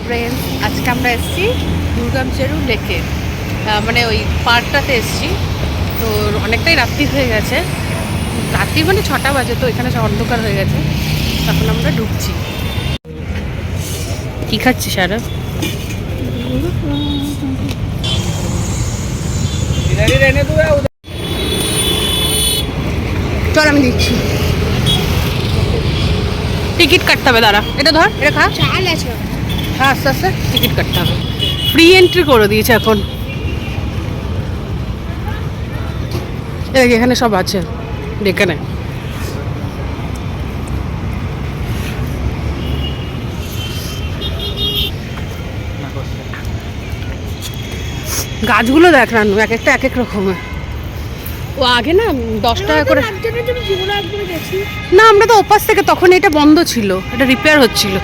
Friends, আজকে আমরা এসেছি দুর্গামচেরু লেকে, মানে ওই পার্কটাতে এসেছি। তো অনেকটাই রাত্রি হয়ে গেছে, রাত্রি মানে 6টা বাজে, তো এখানে সব অন্ধকার হয়ে গেছে। তখন আমরা ঢুকছি। কি খাচ্ছি সারা? চল আমি দিচ্ছি। টিকিট কাটতে হবে, দাঁড়া, এটা ধর, এটা খা। চাল আছে, হ্যাঁ, আস্তে আস্তে টিকিট কাটতে হবে। ফ্রি এন্ট্রি করে দিয়েছে এখন। এখানে সব আছে, দেখে নে। গাছগুলো দেখ রানু, এক একটা এক এক রকমের। ও আগে না 10 টাকা করে। না, আমরা তো ওপাশ থেকে, তখন এটা বন্ধ ছিল, এটা রিপেয়ার হচ্ছিল।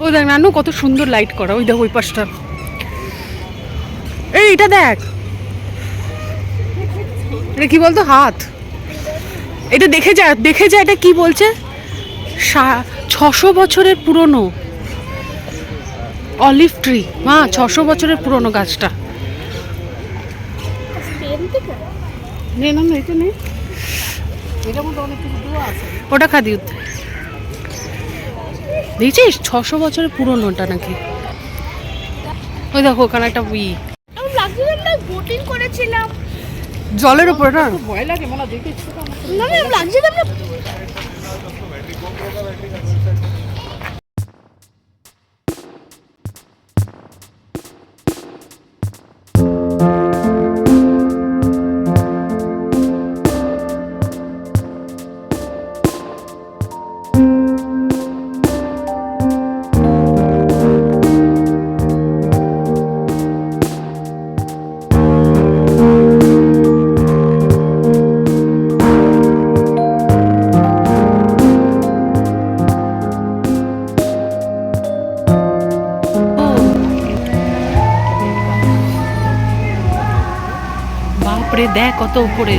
ও দেখ নানু, কত সুন্দর লাইট করা। ওই দেখ ওই পাশটা, এইটা দেখ, এটা কি বলতো, হাত। এটা দেখে যা, দেখে যা, এটা কি বলছে, 600 বছরের পুরনো অলিভ ট্রি। মা, 600 বছরের পুরনো গাছটা। নে না, এটা নেই, ওটা খা দিও। দেখছিস 600 বছরের পুরনোটা নাকি। ওই দেখো ওখানে একটা বোটিং করেছিলাম জলের উপরে। না ভয় লাগে, মনে দেখেছি না, লাগছিলাম না। বাপরে, দেখ কত উপরে।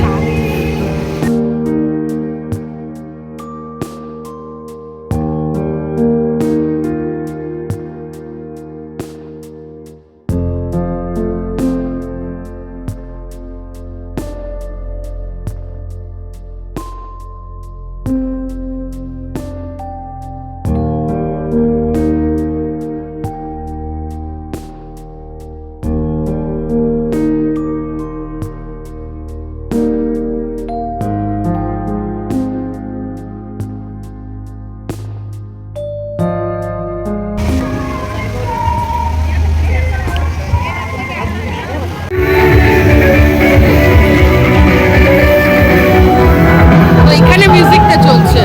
চলছে,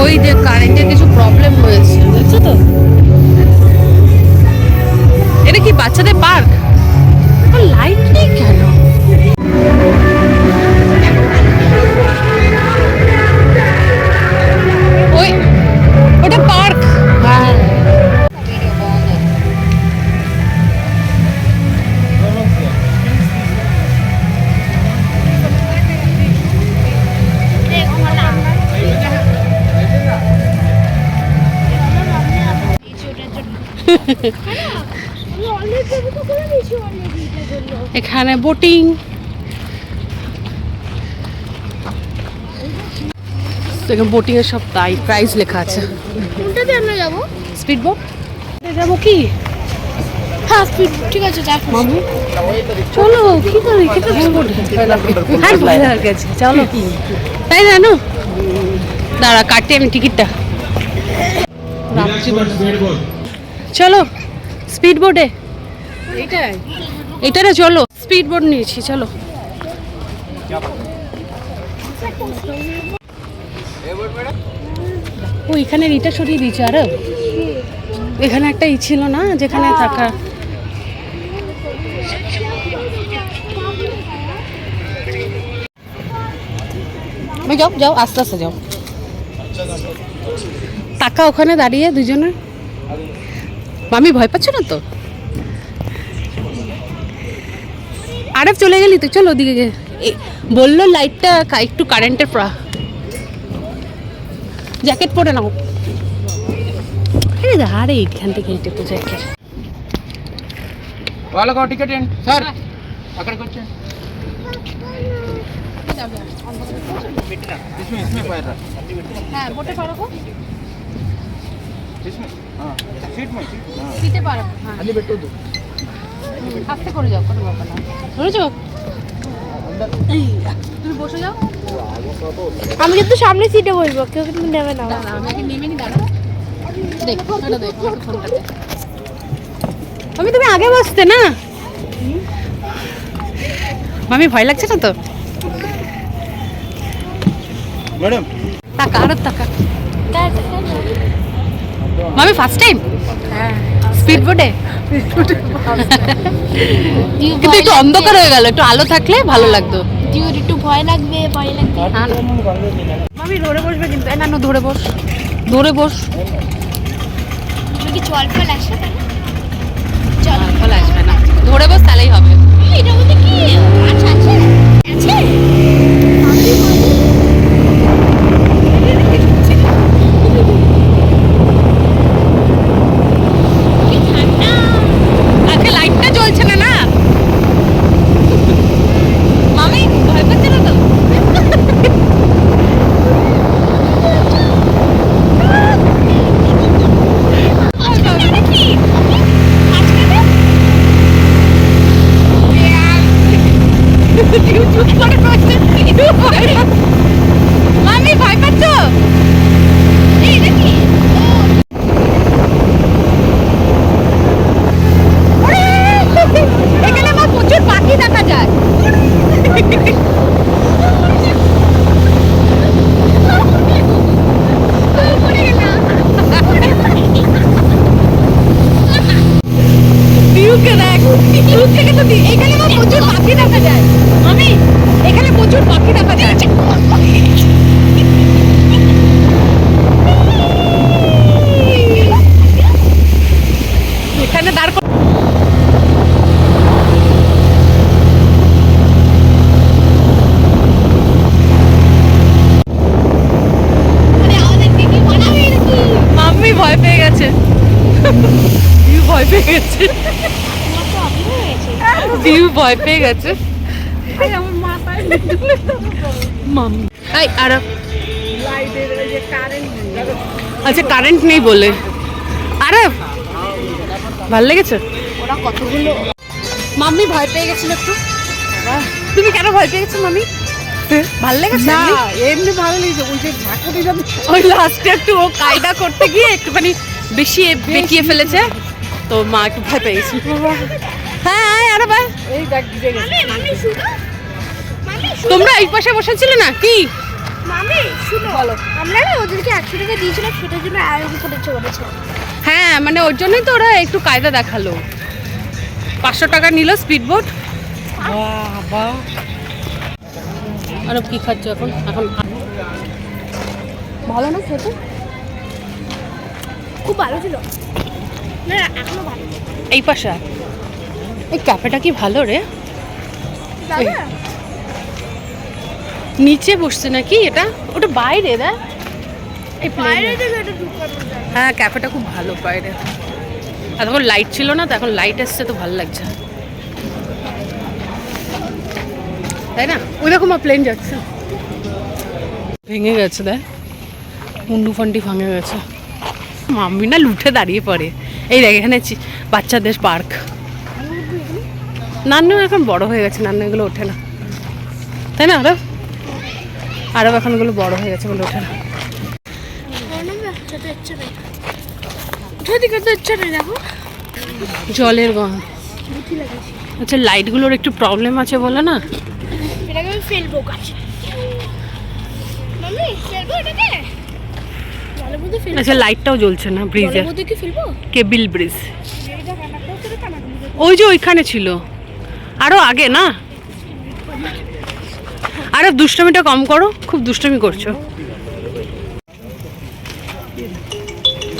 ওই যে কারেন্টের কিছু প্রবলেম হয়েছে, বুঝছো তো। এটা কি বাচ্চাদের পার্ক? লাইট নেই কেন? ওই ওটা পার্ক। হ্যাঁ, এখানে বোটিং। বোটিং এর সব তাই প্রাইস লেখা আছে। কোনটাতে আমরা যাবো? স্পিড বোট যাবো কি? হ্যাঁ, স্পিড, ঠিক আছে, যাক মামু চলো। কি করবি, খেতে আর ভয় লাগছে। চলো, তাই জানো, দাঁড়া কাটতে আমি টিকিটটা। চলো স্পিড বোটে, এইটারে চলো। স্পিড বোট নিয়েছি, চলো। ও এখানে ইটা সরিয়ে দিয়েছে। আর এখানে একটা ছিল না, যেখানে থাকা। যাও যাও, আস্তে আস্তে যাও। টাকা ওখানে দাঁড়িয়ে দুজনে। মামি ভয় পাচ্ছ না তো? আরে চলে গেলি তো, চলো ওদিকে। বললো লাইটটা একটু কারেন্টের জ্যাকেট পরে নাও। আরে এইখান থেকে হেঁটে তো জ্যাকেট। వాళ్ళకు టికెట్ ఏంటి సార్ అక్కడికి వచ్చే इसमें पैर হ্যাঁ বটে পারো इसमें सीट में দিতে পারো। হ্যাঁ అన్ని పెట్టొద్దు আস্তে করে যাও, কোনো ব্যাপার না। ধরেছো? তুমি বসে যাও। আমি কিন্তু সামনে সিটে বসবো, কেউ কিন্তু নেবে না। দাঁড়া, আমি আগে নেমে নি, দাঁড়াও। দেখো এটা দেখো ফোনটা দে। আমি তুমি আগে বসতে না। মামি ভয় লাগছে না তো? మేడం টাকা আর টাকা। মামি ফার্স্ট টাইম? হ্যাঁ স্পিড বোটে? কিন্তু একটু অন্ধকার হয়ে গেল, একটু আলো থাকলে ভালো লাগতো। ডিউর একটু ভয় লাগবে, ভয় লাগবে। মামি ধরে বসবে কিন্তু। না না ধরে বস, ধরে বস। কি জল ফল আসে? ফল আসবে না, ধরে বস তাহলেই হবে। এটার মধ্যে কি মাছ আছে? আছে? আজকে লাইটটা জ্বলছে না না। মামি ভয় পাচ্ছে না তো? মামি ভয় পাচ্ছ? এখানে আমার প্রচুর পাখি দেখা যায়। ভিউকে দেখ, ভিউ থেকে তো এখানে আমার প্রচুর পাখি দেখা যায়। মামি এখানে প্রচুর পাখি দেখা যায়। এখানে দাঁড় কর। মাম্মি ভয় পেয়ে গেছে, ভিউ ভয় পেয়ে গেছে, ভিউ ভয় পেয়ে গেছে। মাম্মি এই আর আচ্ছা কারেন্ট নেই বলে। আরে ভালো লেগেছে? ওরা কতগুলো মাম্মি ভয় পেয়ে গেছিল একটু। তুমি কেন ভয় পেয়ে গেছো মাম্মি? ভালো লেগেছে? না এমনি ভালো লেগেছে ওই যে ঝাঁকুনি যাবে ওই লাস্টে একটু ও কায়দা করতে গিয়ে একটুখানি বেশি বেঁকিয়ে ফেলেছে, তো মা একটু ভয় পেয়ে গেছিল। হ্যাঁ আরে ভাই এই দেখ ভিজে গেছে মামি শুনো, মামি তোমরা এই পাশে বসেছিলে না কি? মামি শুনো, আমরা না ওদেরকে 100 টাকা দিয়েছিলাম, সেটার জন্য আয়োজন করেছে বলেছে। হ্যাঁ মানে ওর জন্যই তো ওরা একটু কায়দা দেখালো। 500 টাকা নিল স্পিড বোট। বাবা আর কি খাচ্ছ এখন? এখন ভালো না খেতে? খুব ভালো ছিল না, এখনো ভালো। এই পাশে আয়। এই ক্যাফেটা কি ভালো রে? দাদা নিচে বসছে নাকি এটা? ওটা বাইরে দেখ, এই বাইরে প্লেনে। থেকে এটা ঢুকানো যায়। হ্যাঁ ক্যাফেটা খুব ভালো বাইরে। আর তখন লাইট ছিল না, তো এখন লাইট এসছে তো ভালো লাগছে, তাই না? ওই রকম প্লেন যাচ্ছে, ভেঙে গেছে দেখ, মুন্ডু ফান্ডি ভাঙে গেছে। মাম্মি না লুঠে দাঁড়িয়ে পড়ে। এই দেখ এখানে বাচ্চাদের পার্ক। নান্নু এখন বড় হয়ে গেছে, নান্নু এগুলো ওঠে না, তাই না? আরও এখন এগুলো বড় হয়ে গেছে বলে ওঠে না। জলের গম। আচ্ছা লাইটগুলোর একটু প্রবলেম আছে বলে না? এটাকে আমি ফেলবো গাছে। মামি ফেলবো এটাকে? জলের মধ্যে ফেলবো? আচ্ছা লাইটটাও জ্বলছে না ব্রিজের, জলের মধ্যে কি ফেলবো? Cable bridge. এটা কানাটাও করে কানাটা। ওই যে ওইখানে ছিল, আরো আগে না? আরে দুষ্টমিটা কম করো, খুব দুষ্টমি করছো।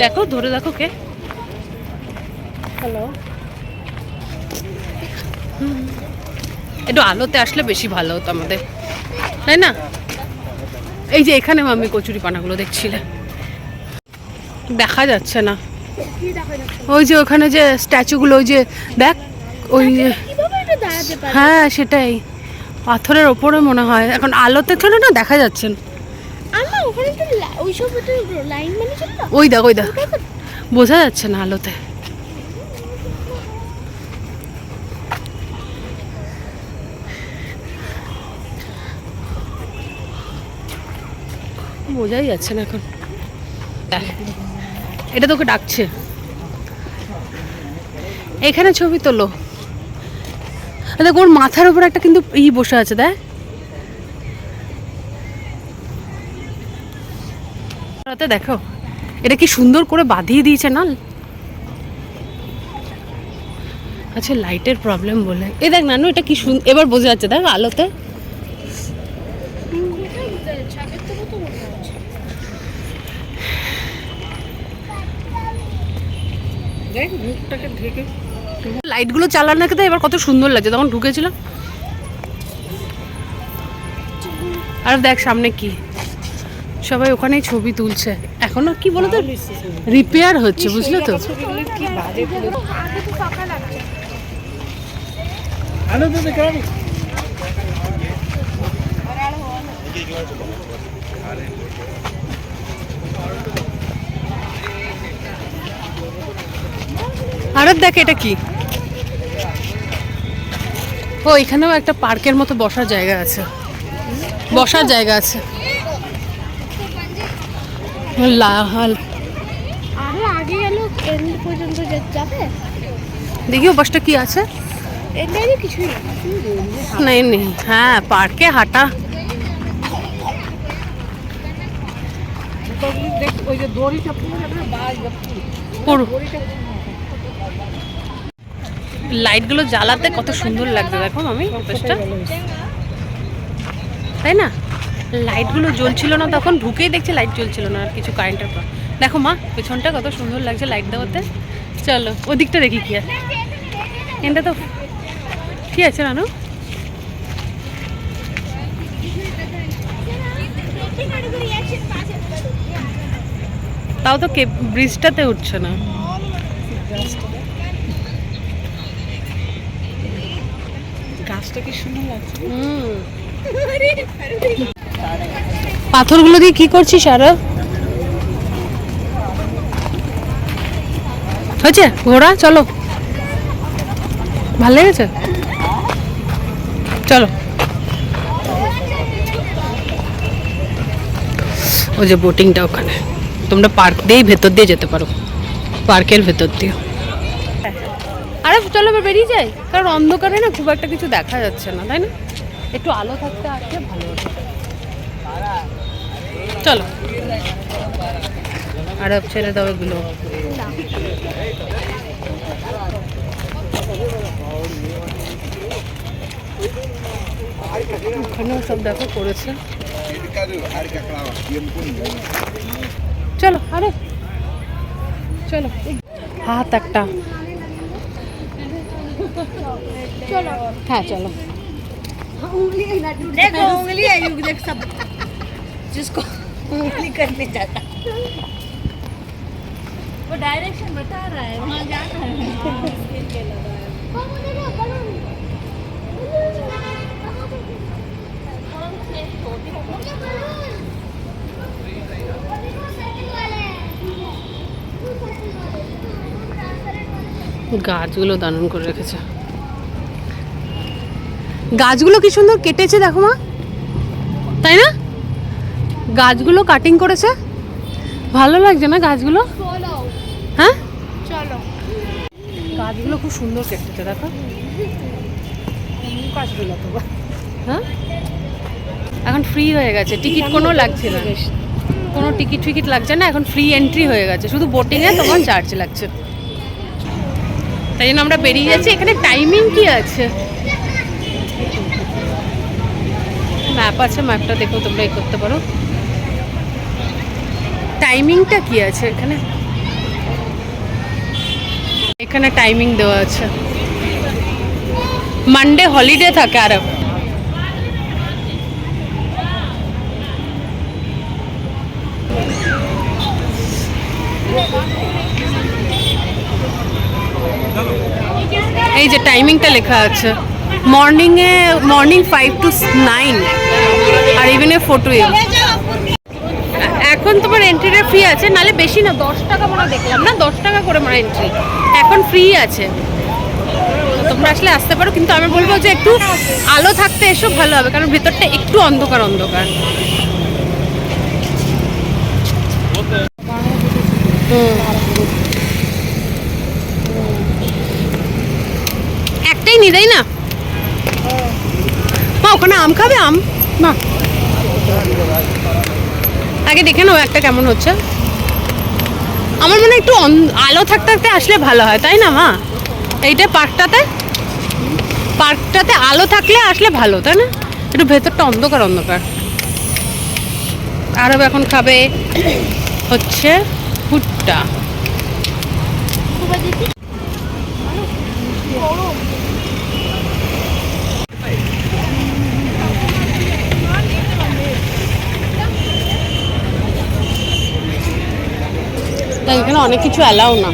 দেখো ধরে দেখো কে। হ্যালো, একটু আলোতে আসলে বেশি ভালো হতো আমাদের, তাই না? এই যে এখানে মাম্মি কচুরি পানাগুলো দেখছিলে, দেখা যাচ্ছে না। কি দেখা যাচ্ছে? ওই যে ওখানে যে স্ট্যাচুগুলো, ওই যে দেখ, ওই যে কিভাবে এটা দাঁড়াতে পারে? হ্যাঁ সেটাই, পাথরের ওপরে মনে হয়। এখন আলোতে ছিল না, দেখা যাচ্ছে না। আমরা ওখানে তো ওইসব লাইন মানে ছিল না। ওই দেখ, ওই দেখ, বোঝা যাচ্ছে না আলোতে। বোঝাই যাচ্ছে না এখন। দেখ, এটা তোকে ডাকছে, এখানে ছবি তোলো। দেখ ওর মাথার উপর একটা কিন্তু বসে আছে, দেখ। দেখো এটা কি সুন্দর করে বাঁধিয়ে দিয়েছে না। আচ্ছা লাইটের প্রবলেম বলে, এ দেখ নানু, এটা কি সুন্দর এবার বোঝা যাচ্ছে, দেখ আলোতে। দেখ মুখটাকে ঢেকে। লাইটগুলো চালানো তো এবার কত সুন্দর লাগছে, তখন ঢুকেছিলাম। আর দেখ সামনে কি, সবাই ওখানেই ছবি তুলছে। এখনো কি বলতো রিপেয়ার হচ্ছে, বুঝলে তো। ছবিগুলো কি বাজে। আগে তো ফাঁকা লাগছে। আলো তো দেখাবি। আর দেখ এটা কি, ও এখানেও একটা পার্কের মতো বসার জায়গা আছে, বসার জায়গা আছে। লাল আরো আগে গেল এন্ড পর্যন্ত যাবে। দেখি ও বাসটা কি আছে। এন্ডে কিছুই না। নেই নেই, হ্যাঁ পার্কে হাঁটা। দেখ ওই যে দড়িটা পুরো বাজ পুরো লাইটগুলো জ্বালাতে কত সুন্দর লাগছে, দেখো আমি বাসটা, তাই না। লাইটগুলো জ্বলছিল না তখন, ঢুকেই দেখছি লাইট জ্বলছিল না, আর কিছু কারেন্টের পর। দেখো মা পেছনটা কত সুন্দর লাগছে লাইট দেওয়াতে। চলো ওদিকটা দেখি কি আছে। এটা তো কি আছে নানু, তাও তো ব্রিজটাতে উঠছে না। গাছটা কি সুন্দর লাগছে। পাথরগুলো দিয়ে কি করছিস আরো? হয়েছে ঘোড়া, চলো ভালো লেগেছে, চলো। ওই যে বোটিংটা ওখানে, তোমরা পার্ক দিয়েই ভেতর দিয়ে যেতে পারো, পার্কের ভেতর দিয়ে। আরে চলো এবার বেরিয়ে যাই, কারণ অন্ধকারে না খুব একটা কিছু দেখা যাচ্ছে না, তাই না। একটু আলো থাকতে আসলে ভালো হতো। চলো আরে ছেড়ে দাও এগুলো। ওখানেও সব দেখো করেছে। চলো আরে চলো, হাত একটা, चलो হ্যাঁ চলো। देखो उंगली है यू देख सब जिसको उंगली करने जाता वो डायरेक्शन बता रहा है वहाँ जाना है इसके लिए लगा है গাছগুলো দারুণ করে রেখেছে, গাছগুলো কি সুন্দর কেটেছে দেখো মা, তাই না। গাছগুলো কাটিং করেছে, ভালো লাগছে না গাছগুলো। चलो হ্যাঁ चलो গাছগুলো খুব সুন্দর কেটেছে দেখো। গাছগুলো তো হ্যাঁ এখন ফ্রি হয়ে গেছে, টিকিট কোনো লাগছে না, কোনো টিকিট ফিকিট লাগছে না, এখন ফ্রি এন্ট্রি হয়ে গেছে, শুধু বোটিংয়ে তোমার চার্জ লাগছে। তাই জন্য আমরা বেরিয়ে যাচ্ছি। এখানে টাইমিং কি আছে, ম্যাপ আছে, ম্যাপটা দেখো তোমরা এই করতে পারো। টাইমিংটা কি আছে এখানে, এখানে টাইমিং দেওয়া আছে। মানডে হলিডে থাকে আর এই যে টাইমিংটা লেখা আছে, মর্নিং 5 to 9 আর ইভিনিং 4 to 8। এখন তোমার এন্ট্রিটা ফ্রি আছে, নালে বেশি না, 10 টাকা মনে দেখলাম না, 10 টাকা করে মানে এন্ট্রি এখন ফ্রি আছে। তো তোমরা আসলে আসতে পারো, কিন্তু আমি বলবো যে একটু আলো থাকতে এসো, ভালো হবে, কারণ ভেতরটা একটু অন্ধকার অন্ধকার। একটাই নি তাই না মা? ওখানে আম খাবে? আম মা আগে দেখে নাও একটা কেমন হচ্ছে। আমার মনে হয় একটু আলো থাকতে থাকতে আসলে ভালো হয়, তাই না মা? এইটা পার্কটাতে আলো থাকলে আসলে ভালো, তাই না? একটু ভেতরটা অন্ধকার অন্ধকার। আরব এখন খাবে হচ্ছে ভুট্টা। তাই এখানে অনেক কিছু অ্যালাউ না।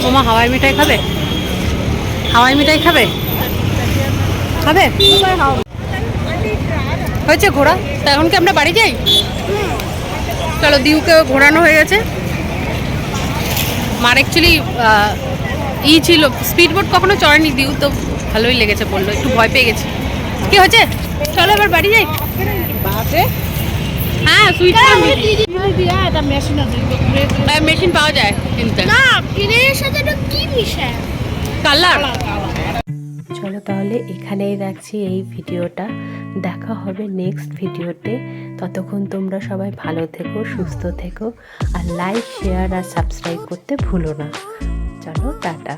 মামা হাওয়াই মিঠাই খাবে? হাওয়াই মিঠাই খাবে? খাবে? হয়েছে ঘোরা? তা এখন কি আমরা বাড়ি যাই? চলো, দিউকে ঘোরানো হয়ে গেছে। মার অ্যাকচুয়ালি ছিল, স্পিড বোট কখনো চড়েনি দিউ, তো ভালোই লেগেছে বললো, একটু ভয় পেয়ে গেছি। কি হয়েছে? চলো এবার বাড়ি যাই। হ্যাঁ, সুইট মেশিন পাওয়া যায় কিনতে। না, কিনের সাথে এটা কি মিশায়? কালার। চলো তাহলে এখানেই রাখছি এই ভিডিওটা, দেখা হবে নেক্সট ভিডিওতে। ততক্ষণ তোমরা সবাই ভালো থেকো, সুস্থ থেকো, আর লাইক, শেয়ার আর সাবস্ক্রাইব করতে ভুলো না। চলো টাটা।